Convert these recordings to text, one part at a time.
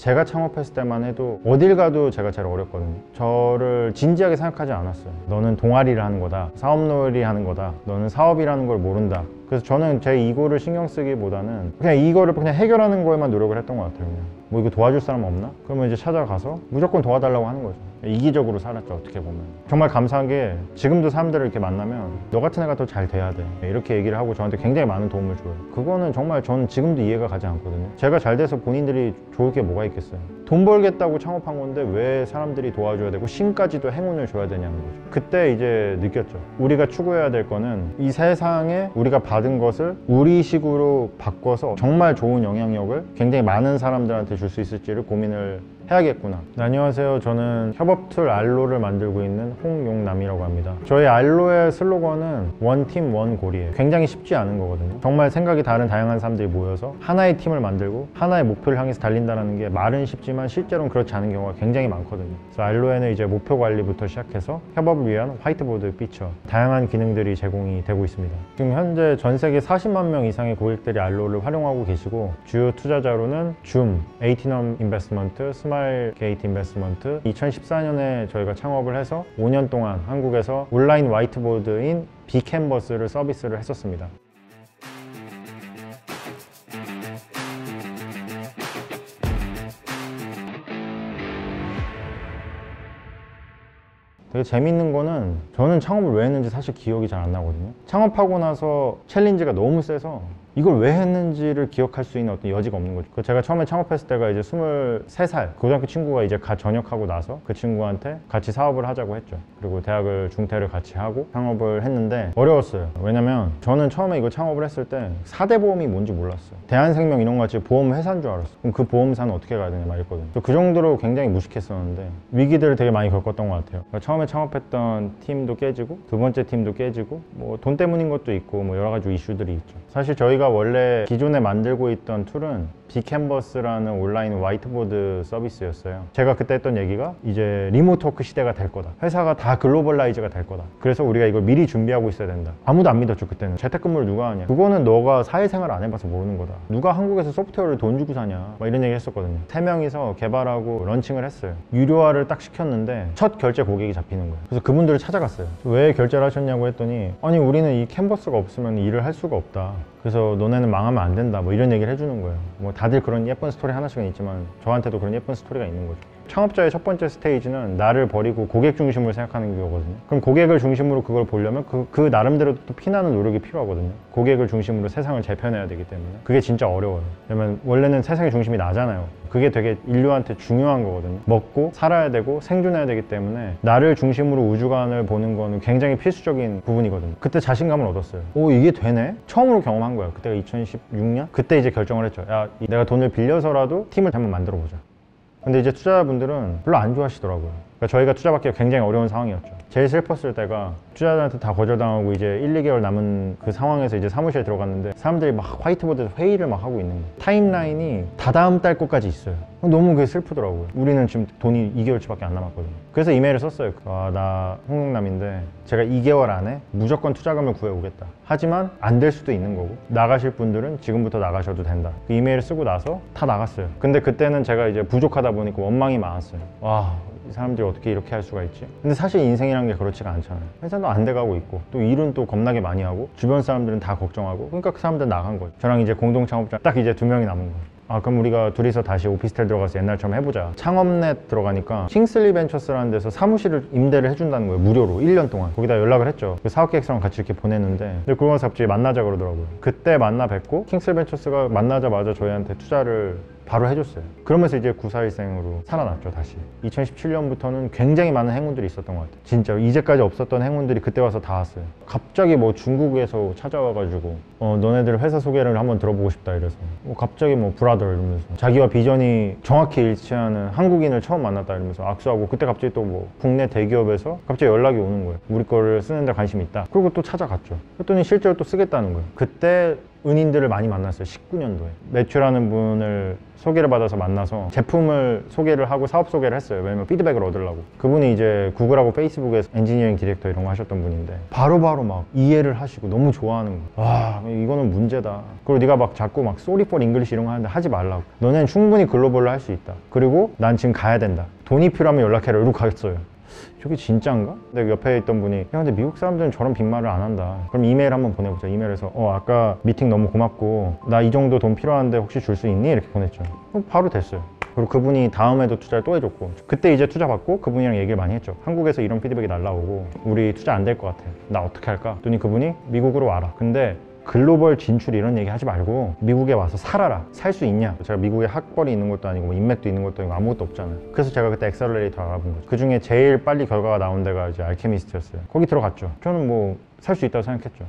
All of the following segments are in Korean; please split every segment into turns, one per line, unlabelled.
제가 창업했을 때만 해도 어딜 가도 제가 제일 어렸거든요. 저를 진지하게 생각하지 않았어요. 너는 동아리를 하는 거다, 사업놀이 하는 거다, 너는 사업이라는 걸 모른다. 그래서 저는 제 이거를 신경 쓰기보다는 그냥 이거를 그냥 해결하는 거에만 노력을 했던 것 같아요. 그냥 뭐 이거 도와줄 사람 없나? 그러면 이제 찾아가서 무조건 도와달라고 하는 거죠. 이기적으로 살았죠, 어떻게 보면. 정말 감사한 게 지금도 사람들을 이렇게 만나면 너 같은 애가 더 잘 돼야 돼, 이렇게 얘기를 하고 저한테 굉장히 많은 도움을 줘요. 그거는 정말 저는 지금도 이해가 가지 않거든요. 제가 잘 돼서 본인들이 좋을 게 뭐가 있겠어요. 돈 벌겠다고 창업한 건데 왜 사람들이 도와줘야 되고 신까지도 행운을 줘야 되냐는 거죠. 그때 이제 느꼈죠. 우리가 추구해야 될 거는 이 세상에 우리가 받은 것을 우리식으로 바꿔서 정말 좋은 영향력을 굉장히 많은 사람들한테 줄 수 있을지를 고민을 해야겠구나. 네, 안녕하세요. 저는 협업툴 알로를 만들고 있는 홍용남이라고 합니다. 저희 알로의 슬로건은 원팀 원골이에요. 굉장히 쉽지 않은 거거든요. 정말 생각이 다른 다양한 사람들이 모여서 하나의 팀을 만들고 하나의 목표를 향해서 달린다는 게 말은 쉽지만 실제로는 그렇지 않은 경우가 굉장히 많거든요. 그래서 알로에는 이제 목표 관리부터 시작해서 협업을 위한 화이트보드 피처, 다양한 기능들이 제공이 되고 있습니다. 지금 현재 전 세계 40만 명 이상의 고객들이 알로를 활용하고 계시고 주요 투자자로는 줌, 에이티넘 인베스트먼트, 스마일 게이트 인베스트먼트, 2014년에 저희가 창업을 해서 5년 동안 한국에서 온라인 화이트보드인 비캔버스를 서비스를 했었습니다. 되게 재밌는 거는 저는 창업을 왜 했는지 사실 기억이 잘 안 나거든요. 창업하고 나서 챌린지가 너무 세서 이걸 왜 했는지를 기억할 수 있는 어떤 여지가 없는 거죠. 제가 처음에 창업했을 때가 이제 23살 고등학교 친구가 이제 전역하고 나서 그 친구한테 같이 사업을 하자고 했죠. 그리고 대학을 중퇴를 같이 하고 창업을 했는데 어려웠어요. 왜냐면 저는 처음에 이거 창업을 했을 때 4대 보험이 뭔지 몰랐어요. 대한생명 이런 거 같이 보험 회사인 줄 알았어요. 그럼 그 보험사는 어떻게 가야 되냐 막 이랬거든요. 그 정도로 굉장히 무식했었는데 위기들을 되게 많이 겪었던 것 같아요. 그러니까 처음에 창업했던 팀도 깨지고 두 번째 팀도 깨지고 뭐 돈 때문인 것도 있고 뭐 여러 가지 이슈들이 있죠. 사실 저희가 원래 기존에 만들고 있던 툴은 비캔버스라는 온라인 화이트보드 서비스였어요. 제가 그때 했던 얘기가 이제 리모트 워크 시대가 될 거다. 회사가 다 글로벌라이즈가 될 거다. 그래서 우리가 이걸 미리 준비하고 있어야 된다. 아무도 안 믿었죠, 그때는. 재택근무를 누가 하냐. 그거는 너가 사회생활 안 해봐서 모르는 거다. 누가 한국에서 소프트웨어를 돈 주고 사냐. 막 이런 얘기 했었거든요. 3명이서 개발하고 런칭을 했어요. 유료화를 딱 시켰는데 첫 결제 고객이 잡히는 거예요. 그래서 그분들을 찾아갔어요. 왜 결제를 하셨냐고 했더니 아니 우리는 이 캔버스가 없으면 일을 할 수가 없다. 그래서 너네는 망하면 안 된다. 뭐 이런 얘기를 해주는 거예요. 뭐 다들 그런 예쁜 스토리 하나씩은 있지만 저한테도 그런 예쁜 스토리가 있는 거죠. 창업자의 첫 번째 스테이지는 나를 버리고 고객 중심으로 생각하는 거거든요. 그럼 고객을 중심으로 그걸 보려면 그 나름대로 또 피나는 노력이 필요하거든요. 고객을 중심으로 세상을 재편해야 되기 때문에 그게 진짜 어려워요. 왜냐면 원래는 세상의 중심이 나잖아요. 그게 되게 인류한테 중요한 거거든요. 먹고 살아야 되고 생존해야 되기 때문에 나를 중심으로 우주관을 보는 거는 굉장히 필수적인 부분이거든요. 그때 자신감을 얻었어요. 오, 이게 되네? 처음으로 경험한 거예요. 그때가 2016년? 그때 이제 결정을 했죠. 야, 내가 돈을 빌려서라도 팀을 한번 만들어 보자. 근데 이제 투자자분들은 별로 안 좋아하시더라고요. 그러니까 저희가 투자받기가 굉장히 어려운 상황이었죠. 제일 슬펐을 때가 투자자한테 다 거절당하고 이제 1, 2개월 남은 그 상황에서 이제 사무실에 들어갔는데 사람들이 막 화이트보드에서 회의를 막 하고 있는 거예요. 타임라인이 다다음 달 거까지 있어요. 너무 그게 슬프더라고요. 우리는 지금 돈이 2개월치밖에 안 남았거든요. 그래서 이메일을 썼어요. 나 홍용남인데 제가 2개월 안에 무조건 투자금을 구해오겠다. 하지만 안 될 수도 있는 거고 나가실 분들은 지금부터 나가셔도 된다. 그 이메일을 쓰고 나서 다 나갔어요. 근데 그때는 제가 이제 부족하다 보니까 원망이 많았어요. 와, 이 사람들이 어떻게 이렇게 할 수가 있지? 근데 사실 인생이란 게 그렇지가 않잖아요. 회사도 안 돼가고 있고 또 일은 또 겁나게 많이 하고 주변 사람들은 다 걱정하고 그러니까 그 사람들은 나간 거예요. 저랑 이제 공동 창업자 딱 이제 2명이 남은 거예요. 아, 그럼 우리가 둘이서 다시 오피스텔 들어가서 옛날처럼 해보자. 창업넷 들어가니까 킹슬리 벤처스라는 데서 사무실을 임대를 해준다는 거예요. 무료로 1년 동안. 거기다 연락을 했죠. 그 사업계획서랑 같이 이렇게 보냈는데 근데 그러고 나서 갑자기 만나자 그러더라고요. 그때 만나 뵙고 킹슬리 벤처스가 만나자마자 저희한테 투자를 바로 해줬어요. 그러면서 이제 94일생으로 살아났죠, 다시. 2017년부터는 굉장히 많은 행운들이 있었던 것 같아요. 진짜 이제까지 없었던 행운들이 그때 와서 다 왔어요. 갑자기 뭐 중국에서 찾아와가지고 너네들 회사 소개를 한번 들어보고 싶다 이래서 갑자기 뭐 브라더 이러면서 자기와 비전이 정확히 일치하는 한국인을 처음 만났다 이러면서 악수하고 그때 갑자기 또 뭐 국내 대기업에서 갑자기 연락이 오는 거예요. 우리 거를 쓰는 데 관심이 있다. 그리고 또 찾아갔죠. 그랬더니 실제로 또 쓰겠다는 거예요. 그때 은인들을 많이 만났어요. 19년도에 매튜라는 분을 소개를 받아서 만나서 제품을 소개를 하고 사업 소개를 했어요. 왜냐면 피드백을 얻으려고. 그분이 이제 구글하고 페이스북에서 엔지니어링 디렉터 이런 거 하셨던 분인데 바로바로 막 이해를 하시고 너무 좋아하는 거야. 와, 이거는 문제다. 그리고 네가 막 자꾸 막 sorry for English 이런 거 하는데 하지 말라고. 너는 충분히 글로벌로 할 수 있다. 그리고 난 지금 가야 된다. 돈이 필요하면 연락해라. 이러고 갔어요. 저게 진짜인가? 근데 옆에 있던 분이 야 근데 미국 사람들은 저런 빈말을 안 한다. 그럼 이메일 한번 보내보자. 이메일에서 아까 미팅 너무 고맙고 나 이 정도 돈 필요한데 혹시 줄 수 있니? 이렇게 보냈죠. 바로 됐어요. 그리고 그분이 다음에도 투자를 또 해줬고 그때 이제 투자 받고 그분이랑 얘기를 많이 했죠. 한국에서 이런 피드백이 날라오고 우리 투자 안 될 것 같아. 나 어떻게 할까? 그랬더니 그분이 미국으로 와라. 근데 글로벌 진출 이런 얘기 하지 말고 미국에 와서 살아라. 살 수 있냐? 제가 미국에 학벌이 있는 것도 아니고 뭐 인맥도 있는 것도 아니고 아무것도 없잖아요. 그래서 제가 그때 엑셀러레이터 알아본 거죠. 그 중에 제일 빨리 결과가 나온 데가 이제 알케미스트였어요. 거기 들어갔죠. 저는 뭐 살 수 있다고 생각했죠.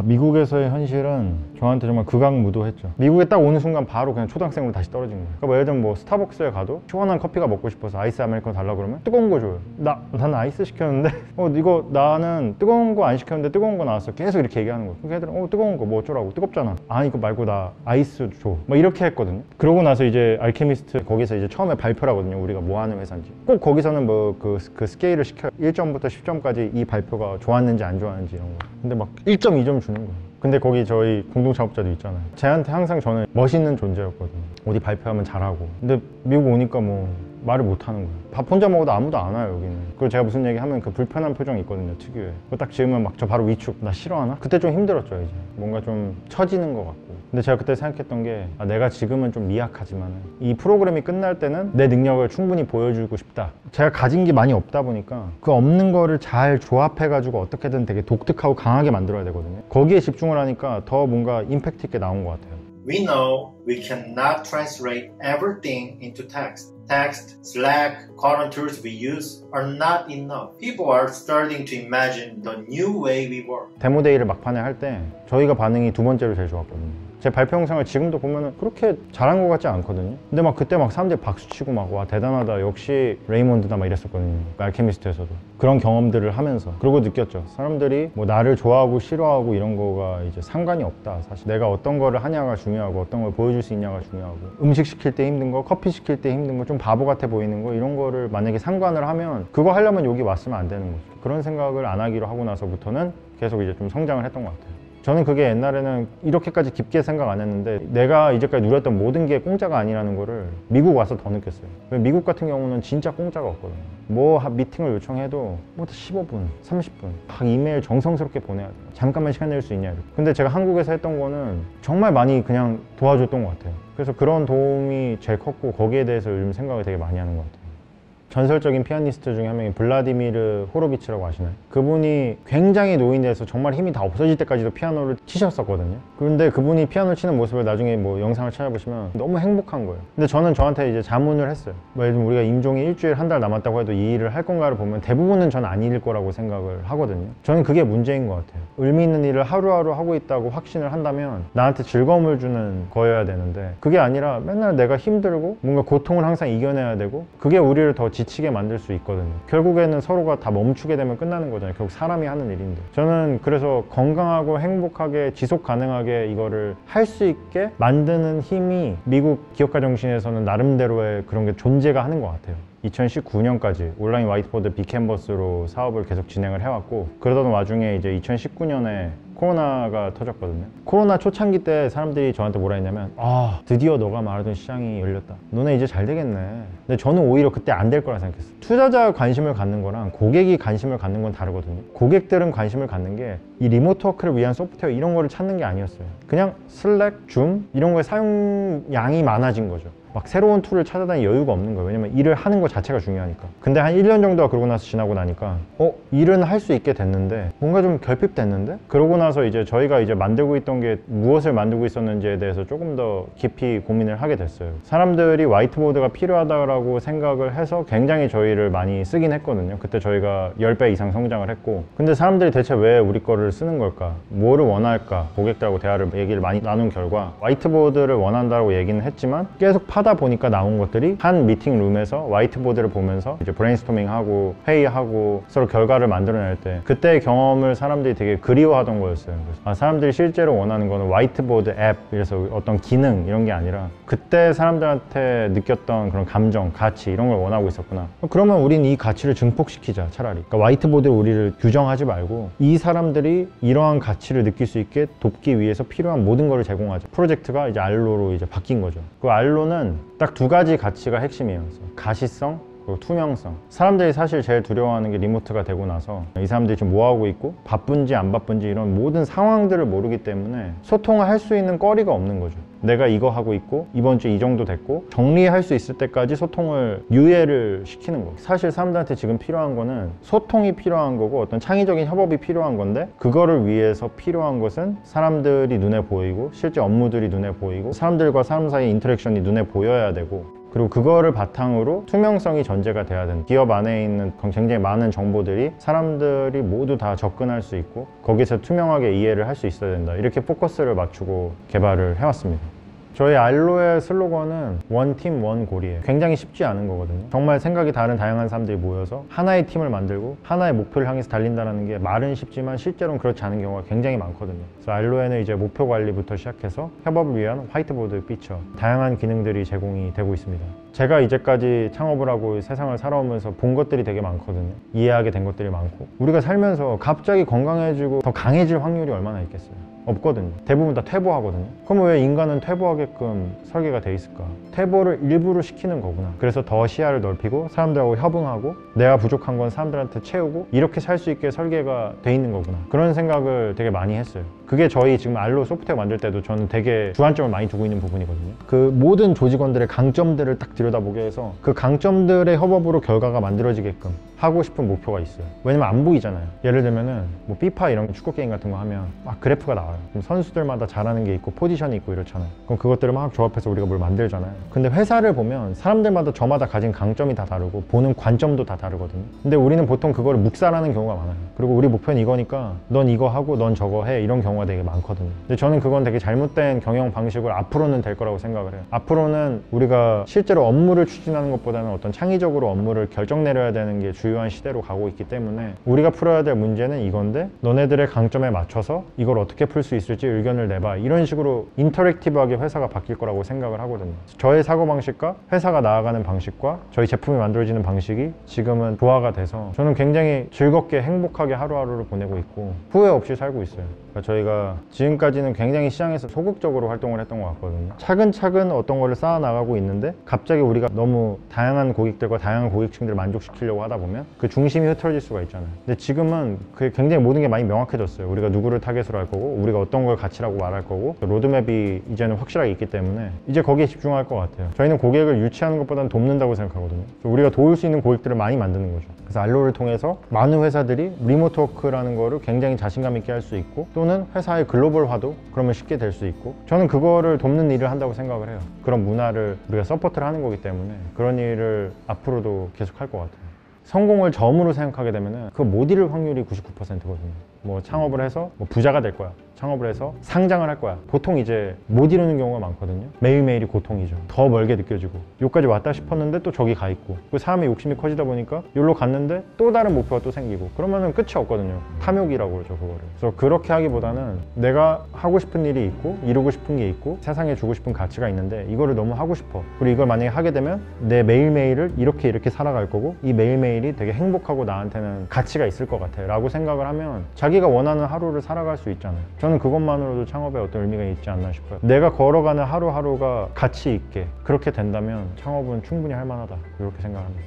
미국에서의 현실은 저한테 정말 극악무도했죠. 미국에 딱 오는 순간 바로 그냥 초등학생으로 다시 떨어진 거예요. 그러니까 뭐 예를 들면 뭐 스타벅스에 가도 시원한 커피가 먹고 싶어서 아이스 아메리카노 달라고 그러면 뜨거운 거 줘요. 나는 아이스 시켰는데 이거 나는 뜨거운 거 안 시켰는데 뜨거운 거 나왔어. 계속 이렇게 얘기하는 거예요. 그러니까 애들은 뜨거운 거 뭐 어쩌라고. 뜨겁잖아. 아니 이거 말고 나 아이스 줘. 막 이렇게 했거든요. 그러고 나서 이제 알케미스트 거기서 이제 처음에 발표를 하거든요. 우리가 뭐 하는 회사인지. 꼭 거기서는 뭐 그 스케일을 시켜요. 1점부터 10점까지 이 발표가 좋았는지 안 좋았는지 이런 거. 근데 막 1.2점 주는 거예요. 근데 거기 저희 공동창업자도 있잖아요. 쟤한테 항상 저는 멋있는 존재였거든요. 어디 발표하면 잘하고. 근데 미국 오니까 뭐 말을 못 하는 거예요. 밥 혼자 먹어도 아무도 안 와요, 여기는. 그리고 제가 무슨 얘기 하면 그 불편한 표정이 있거든요, 특유의. 그거 딱 지으면 막 저 바로 위축. 나 싫어하나? 그때 좀 힘들었죠, 이제. 뭔가 좀 처지는 것 같고. 근데 제가 그때 생각했던 게 내가 지금은 좀 미약하지만 이 프로그램이 끝날 때는 내 능력을 충분히 보여주고 싶다. 제가 가진 게 많이 없다 보니까 그 없는 거를 잘 조합해가지고 어떻게든 되게 독특하고 강하게 만들어야 되거든요. 거기에 집중을 하니까 더 뭔가 임팩트 있게 나온 것 같아요.
We know we cannot translate everything into text. Text, Slack, current tools we use are not enough. People are starting to imagine the new way we work.
데모데이를 막판에 할 때 저희가 반응이 두 번째로 제일 좋았거든요. 제 발표 영상을 지금도 보면은 그렇게 잘한 것 같지 않거든요. 근데 막 그때 막 사람들이 박수치고 막 와 대단하다 역시 레이몬드다 막 이랬었거든요. 알케미스트에서도 그런 경험들을 하면서 그러고 느꼈죠. 사람들이 뭐 나를 좋아하고 싫어하고 이런 거가 이제 상관이 없다. 사실 내가 어떤 거를 하냐가 중요하고 어떤 걸 보여줄 수 있냐가 중요하고 음식 시킬 때 힘든 거, 커피 시킬 때 힘든 거, 좀 바보 같아 보이는 거 이런 거를 만약에 상관을 하면 그거 하려면 여기 왔으면 안 되는 거죠. 그런 생각을 안 하기로 하고 나서부터는 계속 이제 좀 성장을 했던 것 같아요. 저는 그게 옛날에는 이렇게까지 깊게 생각 안 했는데 내가 이제까지 누렸던 모든 게 공짜가 아니라는 거를 미국 와서 더 느꼈어요. 미국 같은 경우는 진짜 공짜가 없거든요. 뭐 미팅을 요청해도 뭐 15분, 30분 막 이메일 정성스럽게 보내야 돼요. 잠깐만 시간 낼 수 있냐 이렇게. 근데 제가 한국에서 했던 거는 정말 많이 그냥 도와줬던 것 같아요. 그래서 그런 도움이 제일 컸고 거기에 대해서 요즘 생각을 되게 많이 하는 것 같아요. 전설적인 피아니스트 중에 한 명이 블라디미르 호로비츠라고 아시나요? 그분이 굉장히 노인돼서 정말 힘이 다 없어질 때까지도 피아노를 치셨었거든요. 그런데 그분이 피아노 치는 모습을 나중에 뭐 영상을 찾아보시면 너무 행복한 거예요. 근데 저는 저한테 이제 자문을 했어요. 뭐 예를 들면 우리가 임종이 일주일 한 달 남았다고 해도 이 일을 할 건가를 보면 대부분은 전 아닐 거라고 생각을 하거든요. 저는 그게 문제인 것 같아요. 의미 있는 일을 하루하루 하고 있다고 확신을 한다면 나한테 즐거움을 주는 거여야 되는데 그게 아니라 맨날 내가 힘들고 뭔가 고통을 항상 이겨내야 되고 그게 우리를 더 지치게 만들 수 있거든요. 결국에는 서로가 다 멈추게 되면 끝나는 거잖아요. 결국 사람이 하는 일인데. 저는 그래서 건강하고 행복하게 지속 가능하게 이거를 할 수 있게 만드는 힘이 미국 기업가 정신에서는 나름대로의 그런 게 존재가 하는 것 같아요. 2019년까지 온라인 화이트보드 빅캔버스로 사업을 계속 진행을 해왔고 그러던 와중에 이제 2019년에 코로나가 터졌거든요. 코로나 초창기 때 사람들이 저한테 뭐라 했냐면 드디어 너가 말하던 시장이 열렸다. 너네 이제 잘 되겠네. 근데 저는 오히려 그때 안 될 거라 생각했어요. 투자자가 관심을 갖는 거랑 고객이 관심을 갖는 건 다르거든요. 고객들은 관심을 갖는 게 이 리모트 워크를 위한 소프트웨어 이런 거를 찾는 게 아니었어요. 그냥 슬랙, 줌 이런 거에 사용량이 많아진 거죠. 막 새로운 툴을 찾아다닐 여유가 없는 거예요. 왜냐면 일을 하는 것 자체가 중요하니까. 근데 한 1년 정도가 그러고 나서 지나고 나니까 일은 할 수 있게 됐는데 뭔가 좀 결핍됐는데? 그러고 나서 이제 저희가 이제 만들고 있던 게 무엇을 만들고 있었는지에 대해서 조금 더 깊이 고민을 하게 됐어요. 사람들이 화이트보드가 필요하다고 생각을 해서 굉장히 저희를 많이 쓰긴 했거든요. 그때 저희가 10배 이상 성장을 했고 근데 사람들이 대체 왜 우리 거를 쓰는 걸까? 뭐를 원할까? 고객들하고 얘기를 많이 나눈 결과 화이트보드를 원한다고 얘기는 했지만 계속 하다 보니까 나온 것들이 한 미팅 룸에서 화이트보드를 보면서 이제 브레인스토밍하고 회의하고 서로 결과를 만들어낼 때 그때의 경험을 사람들이 되게 그리워하던 거였어요. 그래서 사람들이 실제로 원하는 거는 화이트보드 앱, 그래서 어떤 기능 이런 게 아니라 그때 사람들한테 느꼈던 그런 감정, 가치 이런 걸 원하고 있었구나. 그러면 우린 이 가치를 증폭시키자 차라리. 그러니까 화이트보드로 우리를 규정하지 말고 이 사람들이 이러한 가치를 느낄 수 있게 돕기 위해서 필요한 모든 걸 제공하자. 프로젝트가 이제 알로로 이제 바뀐 거죠. 그 알로는 딱 두 가지 가치가 핵심이에요. 그래서 가시성, 그리고 투명성. 사람들이 사실 제일 두려워하는 게 리모트가 되고 나서 이 사람들이 지금 뭐 하고 있고 바쁜지 안 바쁜지 이런 모든 상황들을 모르기 때문에 소통을 할 수 있는 거리가 없는 거죠. 내가 이거 하고 있고 이번 주 이 정도 됐고 정리할 수 있을 때까지 소통을 유예를 시키는 거. 사실 사람들한테 지금 필요한 거는 소통이 필요한 거고 어떤 창의적인 협업이 필요한 건데 그거를 위해서 필요한 것은 사람들이 눈에 보이고 실제 업무들이 눈에 보이고 사람들과 사람 사이 인터랙션이 눈에 보여야 되고 그리고 그거를 바탕으로 투명성이 전제가 돼야 되는 기업 안에 있는 굉장히 많은 정보들이 사람들이 모두 다 접근할 수 있고 거기서 투명하게 이해를 할 수 있어야 된다. 이렇게 포커스를 맞추고 개발을 해왔습니다. 저희 알로의 슬로건은 원팀 원골이에요. 굉장히 쉽지 않은 거거든요. 정말 생각이 다른 다양한 사람들이 모여서 하나의 팀을 만들고 하나의 목표를 향해서 달린다는 게 말은 쉽지만 실제로는 그렇지 않은 경우가 굉장히 많거든요. 그래서 알로에는 이제 목표 관리부터 시작해서 협업을 위한 화이트보드 피처, 다양한 기능들이 제공이 되고 있습니다. 제가 이제까지 창업을 하고 세상을 살아오면서 본 것들이 되게 많거든요. 이해하게 된 것들이 많고 우리가 살면서 갑자기 건강해지고 더 강해질 확률이 얼마나 있겠어요? 없거든요. 대부분 다 퇴보하거든요. 그럼 왜 인간은 퇴보하게끔 설계가 돼 있을까? 퇴보를 일부러 시키는 거구나. 그래서 더 시야를 넓히고 사람들하고 협응하고 내가 부족한 건 사람들한테 채우고 이렇게 살 수 있게 설계가 돼 있는 거구나. 그런 생각을 되게 많이 했어요. 그게 저희 지금 알로 소프트웨어 만들 때도 저는 되게 주안점을 많이 두고 있는 부분이거든요. 그 모든 조직원들의 강점들을 딱 들여다보게 해서 그 강점들의 협업으로 결과가 만들어지게끔 하고 싶은 목표가 있어요. 왜냐면 안 보이잖아요. 예를 들면은 뭐 피파 이런 축구 게임 같은 거 하면 막 그래프가 나와요. 그럼 선수들마다 잘하는 게 있고 포지션이 있고 이렇잖아요. 그럼 그것들을 막 조합해서 우리가 뭘 만들잖아요. 근데 회사를 보면 사람들마다 저마다 가진 강점이 다 다르고 보는 관점도 다 다르거든요. 근데 우리는 보통 그거를 묵살하는 경우가 많아요. 그리고 우리 목표는 이거니까 넌 이거 하고 넌 저거 해, 이런 경우가 되게 많거든요. 근데 저는 그건 되게 잘못된 경영 방식으로 앞으로는 될 거라고 생각을 해요. 앞으로는 우리가 실제로 업무를 추진하는 것보다는 어떤 창의적으로 업무를 결정 내려야 되는 게 주요한 시대로 가고 있기 때문에 우리가 풀어야 될 문제는 이건데 너네들의 강점에 맞춰서 이걸 어떻게 풀 수 있을지 의견을 내봐, 이런 식으로 인터랙티브하게 회사가 바뀔 거라고 생각을 하거든요. 저의 사고방식과 회사가 나아가는 방식과 저희 제품이 만들어지는 방식이 지금은 조화가 돼서 저는 굉장히 즐겁게 행복하게 하루하루를 보내고 있고 후회 없이 살고 있어요. 그러니까 저희가 지금까지는 굉장히 시장에서 소극적으로 활동을 했던 것 같거든요. 차근차근 어떤 거를 쌓아 나가고 있는데 갑자기 우리가 너무 다양한 고객들과 다양한 고객층들을 만족시키려고 하다 보면 그 중심이 흐트러질 수가 있잖아요. 근데 지금은 그게 굉장히 모든 게 많이 명확해졌어요. 우리가 누구를 타겟으로 할 거고 우리가 어떤 걸 가치라고 말할 거고 로드맵이 이제는 확실하게 있기 때문에 이제 거기에 집중할 것 같아요. 저희는 고객을 유치하는 것보다는 돕는다고 생각하거든요. 우리가 도울 수 있는 고객들을 많이 만드는 거죠. 그래서 알로를 통해서 많은 회사들이 리모트 워크라는 거를 굉장히 자신감 있게 할 수 있고 또는 회사의 글로벌화도 그러면 쉽게 될 수 있고 저는 그거를 돕는 일을 한다고 생각을 해요. 그런 문화를 우리가 서포트를 하는 거기 때문에 그런 일을 앞으로도 계속 할 것 같아요. 성공을 점으로 생각하게 되면은 그 못 이룰 확률이 99%거든요. 뭐 창업을 해서 뭐 부자가 될 거야, 창업을 해서 상장을 할 거야. 보통 이제 못 이루는 경우가 많거든요. 매일매일이 고통이죠. 더 멀게 느껴지고 여기까지 왔다 싶었는데 또 저기 가 있고 그 사람의 욕심이 커지다 보니까 여기로 갔는데 또 다른 목표가 또 생기고 그러면은 끝이 없거든요. 탐욕이라고 그러죠, 그거를. 그래서 그렇게 하기보다는 내가 하고 싶은 일이 있고 이루고 싶은 게 있고 세상에 주고 싶은 가치가 있는데 이거를 너무 하고 싶어. 그리고 이걸 만약에 하게 되면 내 매일매일을 이렇게 살아갈 거고 이 매일매일이 되게 행복하고 나한테는 가치가 있을 것 같아 라고 생각을 하면 자기가 원하는 하루를 살아갈 수 있잖아요. 저는 그것만으로도 창업에 어떤 의미가 있지 않나 싶어요. 내가 걸어가는 하루하루가 가치 있게 그렇게 된다면 창업은 충분히 할 만하다, 이렇게 생각합니다.